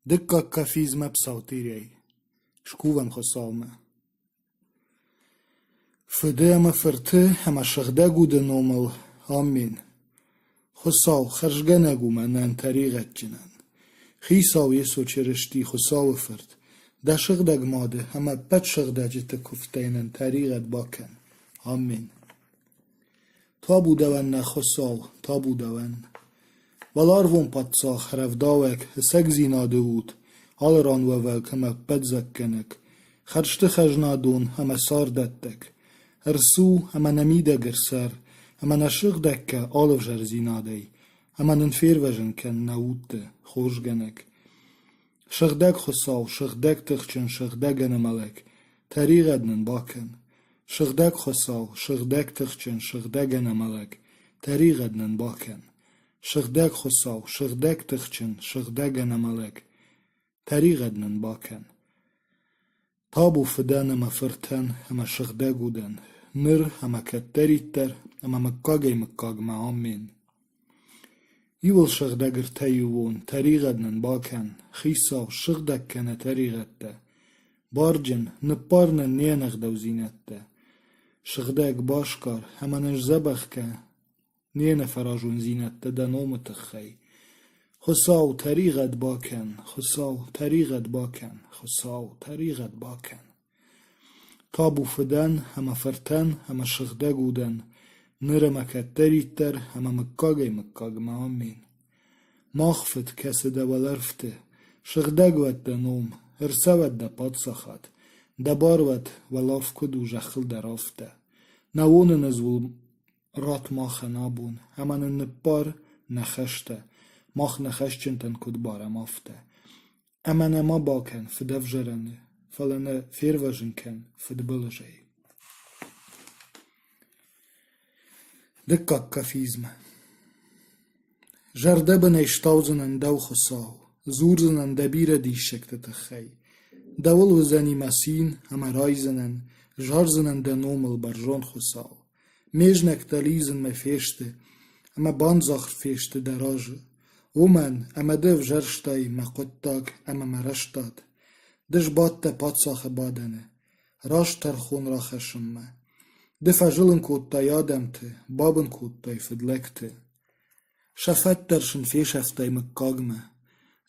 Dykka kafizme psaltyrjej, shkuven Khosalme. Fëdëma për të, ama shëgdegu dënomël, amin. Khosal, kharshganegu me në të rigat gjënën. Khisaw jesu që rështi khosal fërt, da shëgdag madë, ama pët shëgdagjit të kuftajnën të rigat bakën, amin. Tabu davan në khosal, tabu davan. Valarvon patsak, ravdavek, hësek zina dëvut, alëran vëvek, ama pët zakkenek. Kharshtë khajnadun, ama sardettek. Rësu, ama në mide gërsar, ama në shëgdekke alëvzhar zinadej, ama në nëfirvëzhën kënë në utë, khoshgenek. Shëgdek khosal, shëgdek të khqën, shëgdegë në malek, të rigat në bakën. Shëgdek khosal, shëgdek të khqën, shëgdegë në malek, të rigat në bakën. Shëgdek khosal, shëgdek të khqën, shëgdegë në malek, të rigat në bakën. Tabu fëdënë më fërtën, ama shëgdegu dën. Nër, ama këtëritër, ama më kagej më kag më amin. Yuvël shëgdegër të juvun, të rigat në bakën, khisaw shëgdeg kënë të rigat të. Bargjën, në parë në njënëg dëvzinet të. Shëgdeg bashkar, ama në zëbëg ka, njënë farajun zinet të dënomë të khej. Khosaw të rigat bakën, khosaw të rigat bakën, khosaw të rigat bakën. Tabu fëdën, ama fërtën, ama shëgdegu dën. Nërë më këtëritër, ama më kagej më kag më amin. Makhfët kësë dhe vëlërftë, shëgdegvet dënomë, rësëvet dhe patsakhat, dhe barvet vëlarf këdu zhëkhıl dhe raftë. Në unë në zvul rat makhë nabun, ama në par në khështë, makhë në khëshqën të në këtë bare maftë. Ama në ma bakën, fëdëv zhërënë, falë në firvëzhën kënë, fëdë bëllëzhej. Dykka kafizme. Zhardëbën e shtazën në ndau khosau, zurzën në ndabire dishek të khej. Davul vëzëni masin, ama rajzën në, zharzën në ndënomël barjon khosau. Mejnë e këtë lizën me feshte, ama bandzakër feshte dhe rajë. Umen, ama dëv zhërshtaj me kottak, ama me rështat. Dësh batë të patsakë badene, rash tërkhun rakhëshëmme. Dë fazhëllën këtë të jadem të, babën këtë të i fëdlekte. Shafet tërshën fesheftaj më kagme.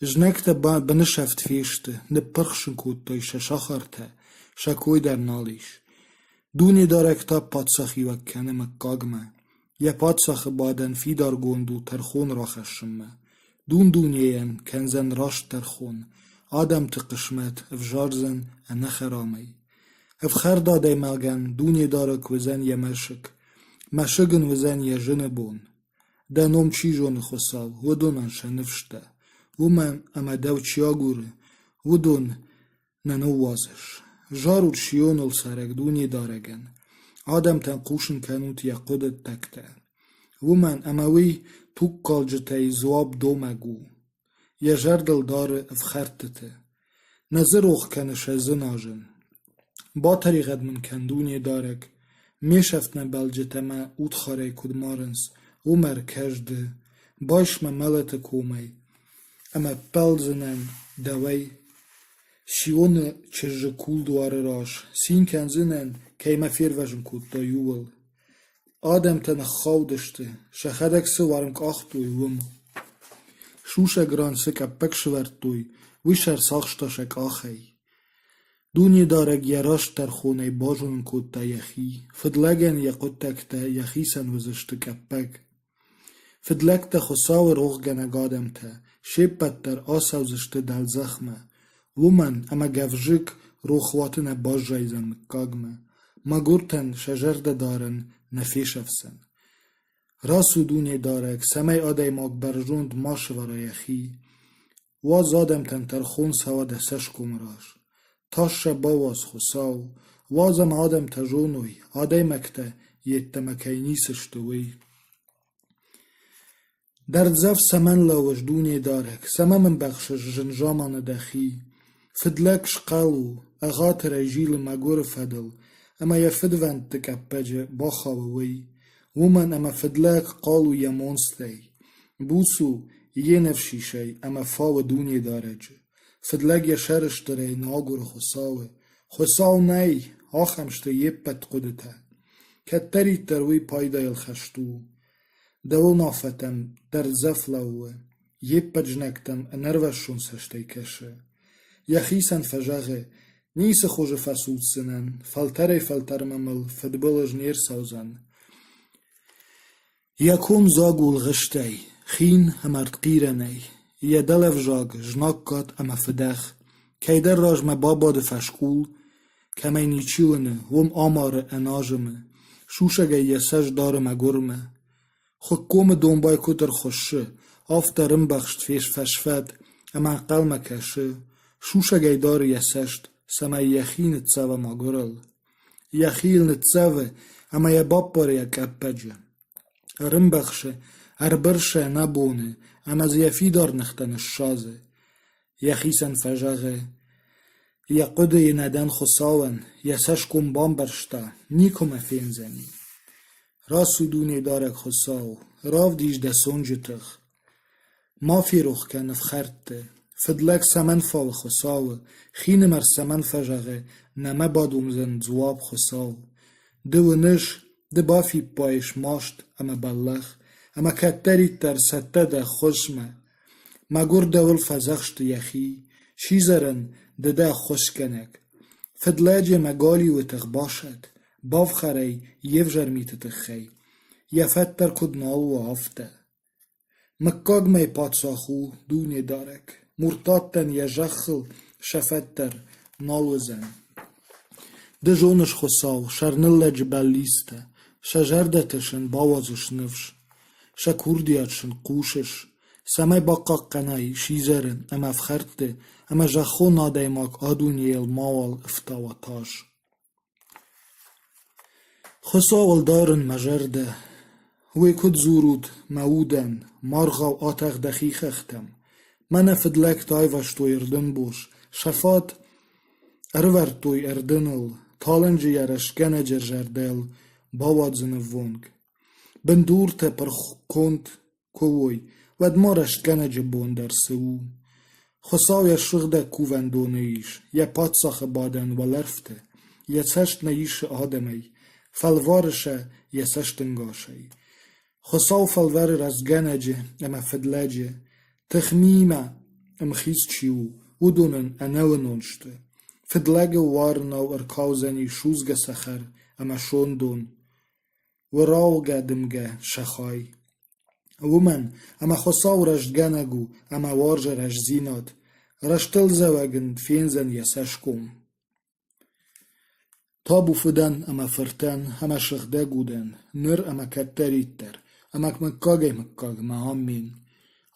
Zhnek të bënësheft feshte, në përkhshën këtë të i shashakarte, shakuj der nalish. Duni dare këta patsakë i vakkene më kagme. Ja patsakë baden fidar gondu tërkhun rakhëshëmme. Dunjejen kenzen rash tërkhun. Adam të qëshmet, vëzharzën e në kheramej. Evkherda dhe magen, dunje dare këvëzen je meshëk. Meshëgën vëzen je zhënë bon. Dhe nom qizho në khosav, vëdun në shënëvshte. Vëmen ama dev qjagurë, vëdun në në wazësh. Zharur shionëll sarek dunje daregen. Adam të në kushën kanut je kodët tekte. Vëmen ama vëj tuk kalgjët e i zuab do me gu. Je zherdëll dare evkhertëte. Në zëroh kënë shëzënajën. Batëri gëdmën këndunje darek. Mesheft në belgjët e me utëkharej kudmarëns. Umer këshdë. Bajsh me mellet e komej. E me pelzënen dëvej. Shionë që zhëkull duare rash. Sin kënzënen kej me firveshën këtë të juvëll. Adem të në khaudështë. Shëkhedek së varëm këahtuj vëmë. Shushe granë së ka pëkshëvertuj. Vishër sakshtashe këahej. Dunje darek jarash tërkhone i bajhën këtë të jehi. Fëdlegen je këtë të jehisen vëzështë këpek. Fëdleg të khosavër oğgen e gadem të. Shepet tër asavzështë dalzëkhme. Vëmen ama gavzhik rohvatën e bajhajzën më kagme. Ma gurten shëgjerde daren në fishefsen. Rasu dunje darek, semej adej mak bërgjond mashëvara jehi. Waz adem të në tërkhon sava dhe seshkum rash. Tash bavaz khosaw, wazam adem të zhonuj, adej me këte jetë të me kajnisësht të vej. Dërdzef semen lavësh dunje darek, sememën bëkshësh zhënjama në dëkhi. Fëdlek shkalu, e gatër e gjilë me gore fëdëll, ama je fëdvend të kapegje bakhavë vej. Women ama fëdlek qalu je monstej. Busu jenef shishej ama fave dunje darek. فدلگ شرشتره ناگر خساو نی آخمشته یپت قدته کتری تروی پایدایل خشتو دو نافتم در زفلو یپت جنکتم نروشون سشته کشه یخیسن فجاغه نیس خوش فسود سنن فلتر ممل فدبلج نیر سوزن یکم زاگول غشتی خین همرد قیرنی یه دلف جاگ جناکات اما فدخ کیدر راج ما باباد فشکول کمینی چیونه وم آمار اناجمه شوشگه یه سج داره ما گرمه خود کوم دنبای کتر خوشه آفترم بخشت فیش فشفت اما قلم کشه شوشگه داره یه سشت سما یخی نتساوه ما گرل یخیل نتساوه اما یه باب باره یک اپجه ارم بخشه برشه نبونه اما زیفی دار نختن الشازه یخیسن فجاغه یا قده ی ندن خساون یا سشکم بام برشتا نیکم فین زنی راسو دونه دارک خساو راو دیج دسون جتخ ما فی روخ کنف خرده فدلک سمن فاو خساو خین مر سمن فجاغه نمه بادوم زن زواب خساو دو نش ده بافی پایش ماشت اما بلخ اما کتری تر سته ده خوشمه مگر دول فزخشت یخی شیزرن ده خوشکنک فدلاج مگالی و تخ باشد باف خری یف جرمیت تخی یفتر کد نال و آفته مکاگ می پادساخو دونه دارک مرتادتن یجخل شفتر نال و زن ده جونش خساو شرنل جبلیسته شجردتشن باوازش نفش شکوردیاتشن قوشش سمای باقا قنای شیزرن اما افخرده اما جخو نادیماک آدونیل ماوال افتاواتاش خساول دارن مجرده وی کد زورود مودن مارغاو آتاق دخیخ اختم من فدلک تایوش توی اردن بوش شفات ارور توی اردنل تالنجی یرشگن جرجردل باواد زنوونگ بندورته پر کند کووی ود مارشگن جبون در سو خساو یا شغده کووندونیش یا پادساخ بادن ولرفته یا چشت نیش آدمی فلوارشه یا چشتنگاشه خساو فلوار رزگنجه اما فدلجه تخمیمه امخیز چیو ودونن انونونشته فدلگه وارناو ارکاوزنی شوزگه سخر اما شوندون و راوگه دمگه شخای ومن اما خساو رشتگنگو اما وارجه رشزینات رشتل زوگن فینزن یسشکم تابو فدن اما فرتن اما شخده گودن نر اما کتریتر اما مکاگ مهامین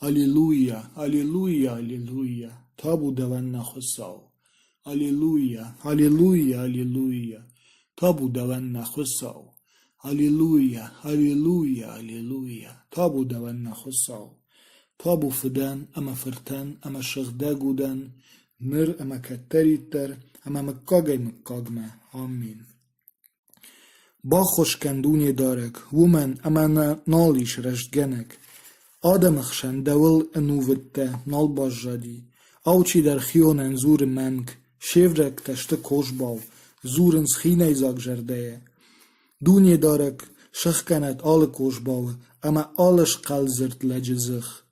Аллилуйя, аллилуйя, аллилуйя, табу даван нахусау. Аллилуйя, аллилуйя, аллилуйя, табу даван нахусау. Аллилуйя, аллилуйя, аллилуйя, табу даван нахусау. Табу фидан, ама фиртан, ама шагда гудан, нир ама каттеритер, ама مکاگمه. آمین. با خوشکندونی دارک، ومن اما نالیش رشتگنک. آدمخشن دول انووته نال باجادی. اوچی در خیون انزور منک، شیورک تشت کوش باو، زورن سخینه زاگ جرده. دونی دارک شخ کند آل کوش باو، اما آلش قلزرد لجزخ.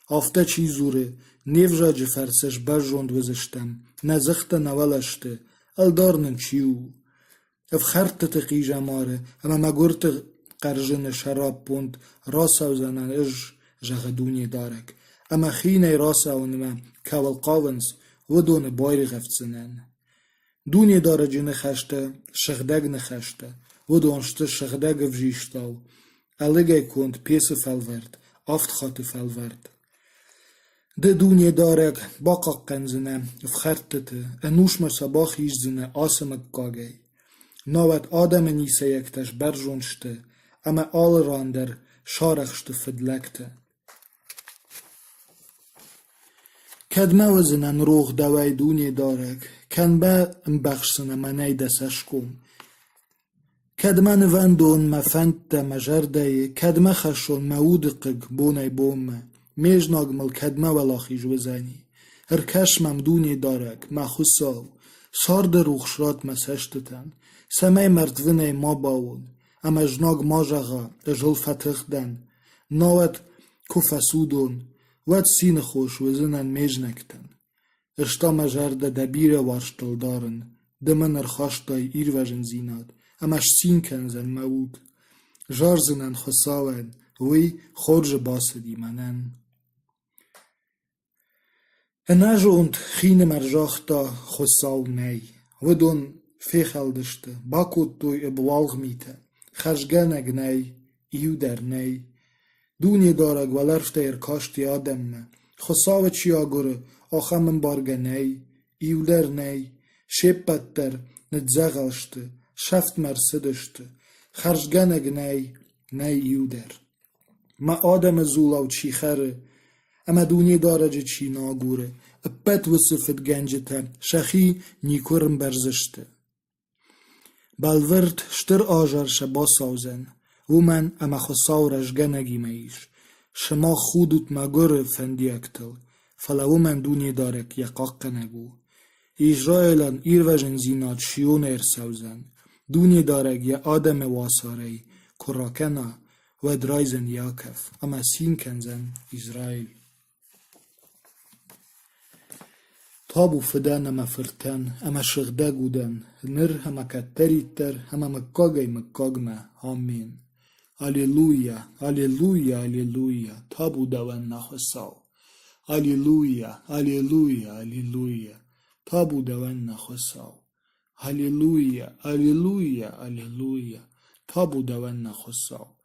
آفته چی زوره، نیو جا فرسش برجوند وزشتم، نزخته نولشته، الدارنن چیو. اف خرت تقی جماره، اما مگرت قرجن شراب پوند، راسا وزنن اج جغدونی دارک. اما خینه راسا ونما کول قاونز ودون بایری غفتزنن. دونی داره جنه خشته، شغدگ نخشته، ودونشته شغدگ وجیشتاو. الگه کند پیس فلورد، آفت خاط فلورد. ده دونی دارک باقا قنزنه، افخرتته، انوش مساباخ ایزنه آسمک کاگه. نوات آدم نیسه یکتش برجونشته، اما آل راندر شارخشته فدلکته. کدمه وزنن روغ دوای دونی دارک، کنبه امبخشنه منی دسشکم. کدمه نوندون مفنده مجرده، کدمه خشون مودقگ بونی بومه. میجناگ مل کدمه ولاخیج وزنی. ارکشمم دونی دارک ما خساو سارد روخشرات مسشتتن سمه مردونه ما باون اما جناگ ما جغا اجل فتخدن ناوت کفسودون ود سین خوش وزنن میجنکتن اشتا مجرده دبیر وارشتل دارن دمن ارخاشتای ایروژن زیناد اماش سین کنزن موود جارزنن خساون وی خورج باسدی منن اناجوند خین مرجاختا خساو نی ودون فیخلدشته باکوت دوی ابوالغ میته خشگنگ نی ایو در نی دونی دارگ ولرفته ارکاشتی آدم خساو چی آگوره آخه من بارگه نی ایو در نی شیپت در ندزغلشته شفت مرسدشته خشگنگ نی ایو در ما آدم زولاو چی خره اما دونی دارج چی ناگوره اپت وصفت گنجته شخی نیکورم برزشته بالورد شتر آجر شبا سازن ومن اما خساو رجگنگی میش شما خودت مگوره فندی اکتل فلا ومن دونی دارک یقاق نگو ایجرائیلان ایروژن زینات شیون ارسوزن دونی دارک یا آدم واساری کراکنا و درایزن یاکف اما سین کنزن اسرائیل تابو فدان اما فرتن اما شغده گودن نر اما کتری تر اما مکاگی مکاگمه آمین Аллилуйя, аллилуйя, аллилуйя, табу даван нахосау. Аллилуйя, аллилуйя, аллилуйя, табу даван нахосау. Аллилуйя, аллилуйя, аллилуйя, табу даван нахосау.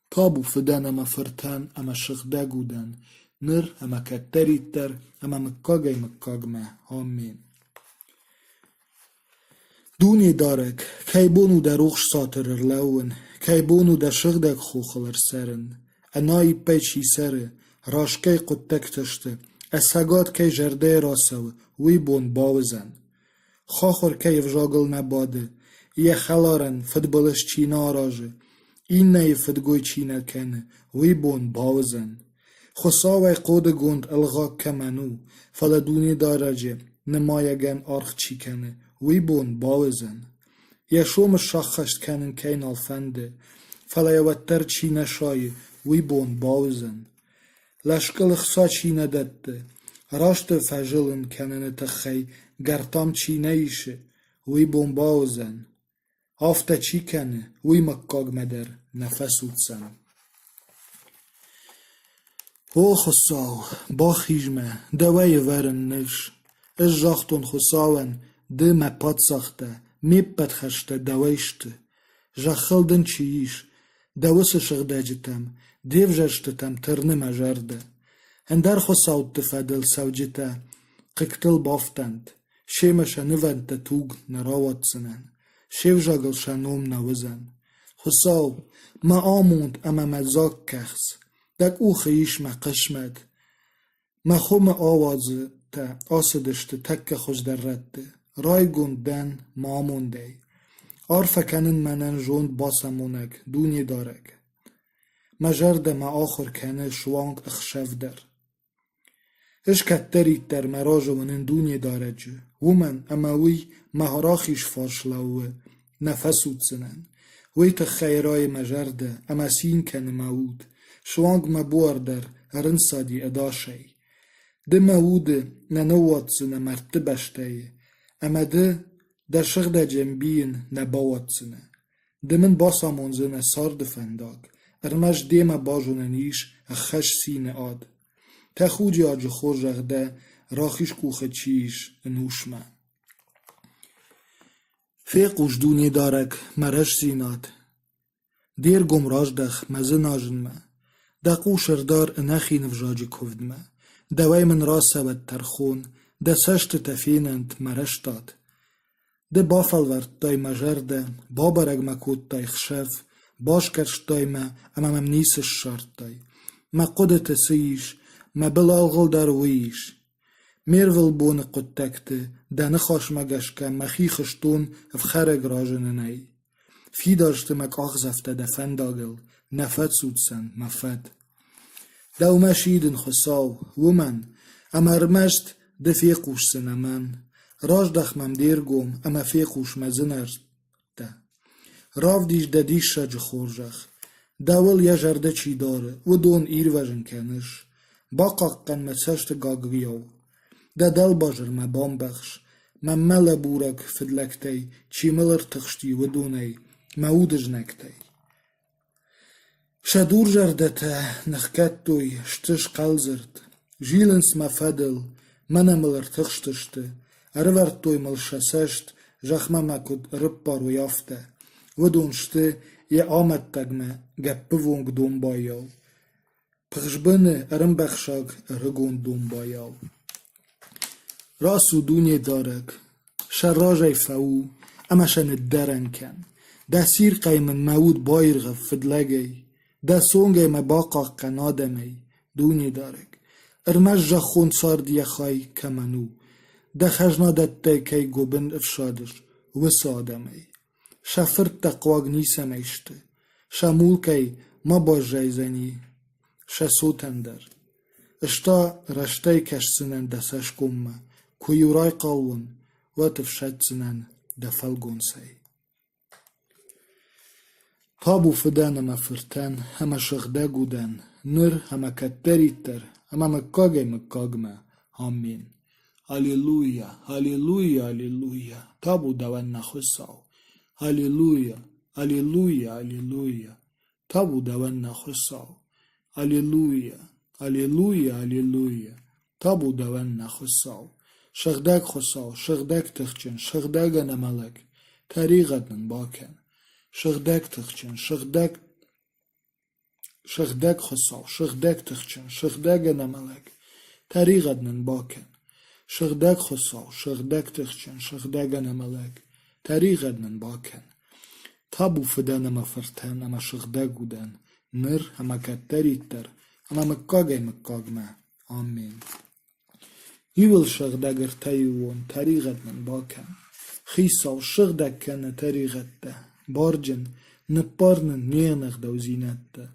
Табу фидан ама фиртан, ама шихда гудан, нир ама каттари тар, ама мкагай мкагме. Амин. دونی دارک کی بونو در روخش ساترر لون کی بونو در شغدک خوخلر سرن انای پیچی سره راشکی قدتک تشته اسگات کی جرده راسو وی بون باوزن خاخور کی افجاگل نباده یه خلارن فدبالش چینا آراجه این نی فدگوی چینا کنه وی بون باوزن خساوی قود گوند الغا کمنو فلا دونی دارجه نمایگن آرخ چی کنه وی بون باوزن یا شوم شاخشت کنن کین الفنده فلا یوتر چی نشای وی بون باوزن لشکل خسا چی ندده راشت فجلن کنن تخی گرتام چی نیشه وی بون باوزن آفته چی کنه وی مکاگ مدر نفسود سن او خساو با خیجمه دوای ورن نش از جاختون خساون ده مپاد ساخته میپد خشته دوایشته جاخلدن چیش دوس شغده جتم دیو جشتتم ترنه مجرده اندر خساو تفادل سوجته قکتل بافتند شیمش نوند توگ نراوات سنن شیو جاگل شنوم نوزن خساو ما آموند اما مزاک کخص دک او خیش ما قشمد ما خوم آوازه تا آسدشته تک خوش در رده رای گوندن مامونده آرفکنن منن جوند باسمونک دونی دارک مجرد ما آخر کنه شوانگ اخشف در اش کترید در مراجو منن دونی دارجه ومن اما وی مهراخیش فارشلوه نفسود سنن وی تخیرای مجرده اما سین کنه موود شوانگ مبور در رنسادی اداشه ده موده ننوات سنه مرتبشته اما ده در شغده جنبین نباوت سنه ده من باسامون زنه سارد فنداگ ارمش دیمه باجونه نیش اخش سینه آد تخوجی آجه خور جغده راخیش کوخه چیش نوشمه فیقوش دونی دارک مرش زیناد دیر گمراج دخ مزه ناجنمه دقو شردار انخی نفجاجی کفدمه دوای من راسه و ترخون ده سشت تفینند مرش داد ده بافل ورد دای مجرده بابرگ مکود دای خشف باش کرش دای ما اما ممنیسش شرط دای ما قدت سیش ما بلالغل در ویش میرول بون قد تکته ده نخاش مگشکه مخی خشتون افخرگ راجنه نی فی داشته مک آخزفته ده فنداگل نفت سودسن مفد دو مشیدن خساو ومن اما رمشت ده فيقوش سنمان راج دخمم دير قوم اما فيقوش مزنر ده راف ديش ده ديش شج خورجخ داول يجرده چي داره و دون اير وجن کنش باقاق قن مسشت گاگريو ده دل باجر ما بام بخش ما ملا بورك فدلكتي چي ملر تخشتي و دوني ما ودج نكتي شدور جردته نخكتوي شتش قلزرت جيلنس ما فدل منا ملر تخشتشت ارورتوي مل شسشت جخما ما كد ربار و يافته و دونشته يه آمد تگمه گپه وونگ دون بایاو پخشبنه ارم بخشاگ ارگون دون بایاو راسو دونی دارک شراجای فاو اما شن درن کن ده سیر قیمن مود بایرغ فدلگی ده سونگی ما باقا قنادمی دونی دارک ارمش جا خون سار دیه خای کمنو ده خجنا دته کی گوبن افشادر و سادمی شفرت تقواق نیسم ایشته شمول کی ما باش جایزنی شسوتندر اشتا رشته کش سنن دسش کمه کویورای قاون و تفشد سنن دفلگون سی تابو فدان اما فرتن همه شغده گودن نر همه کتریتر اما مکاگمه آمین هاليلويا هاليلويا هاليلويا تابو دوان نخساو هاليلويا هاليلويا هاليلويا تابو دوان نخساو هاليلويا هاليلويا هاليلويا تابو دوان نخساو شغدك خساو شغدك تخچن شغدك نملك طريقتن باكن شغدك تخچن شغدك خساو شغدك تخچن شغدك نملك طريقتن باكن شغدك خساو شغدك تخچن شغدك نملك طريقتن باكن تابو فدان اما فرتن اما شغدك ودن نر اما كتريتر اما مكاگمه آمين يول شغدك ارتيوون طريقتن باكن خيساو شغدك كان طريقته بارجن نبارنن نينخ دو زينته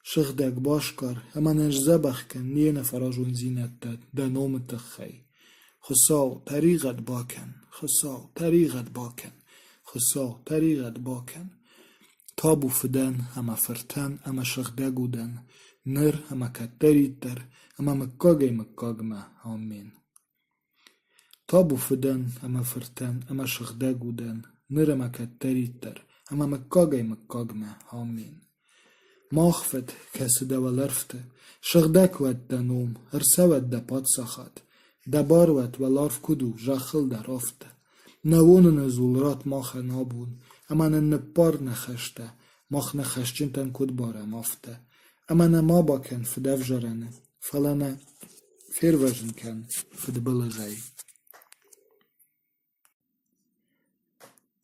شغدك باشكر اما نجزبخ كن نينه فراجون زينته ده نوم تخي خساو طريقت باكن خساو طريقت باكن خساو طريقت باكن تابو فدن اما فرتن اما شغده گودن نر اما كتريتر اما مكاگمه آمين تابو فدن اما فرتن اما شغده گودن نر اما كتريتر اما مكاگمه آمين ماخفت کسی دولرفته شغدك ود دنوم ارسود ده پادساخت دبار ود ولارف کدو جاخل در افته نوون زولرات ماخ نابون اما نپار نخشته ماخ نخشچین تن کد بارم افته اما نما باکن فدف جرنه فلانه فیر وجن کن فدبل جای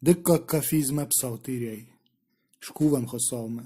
دکا کفیز مب ساوتیری شکوون خسامه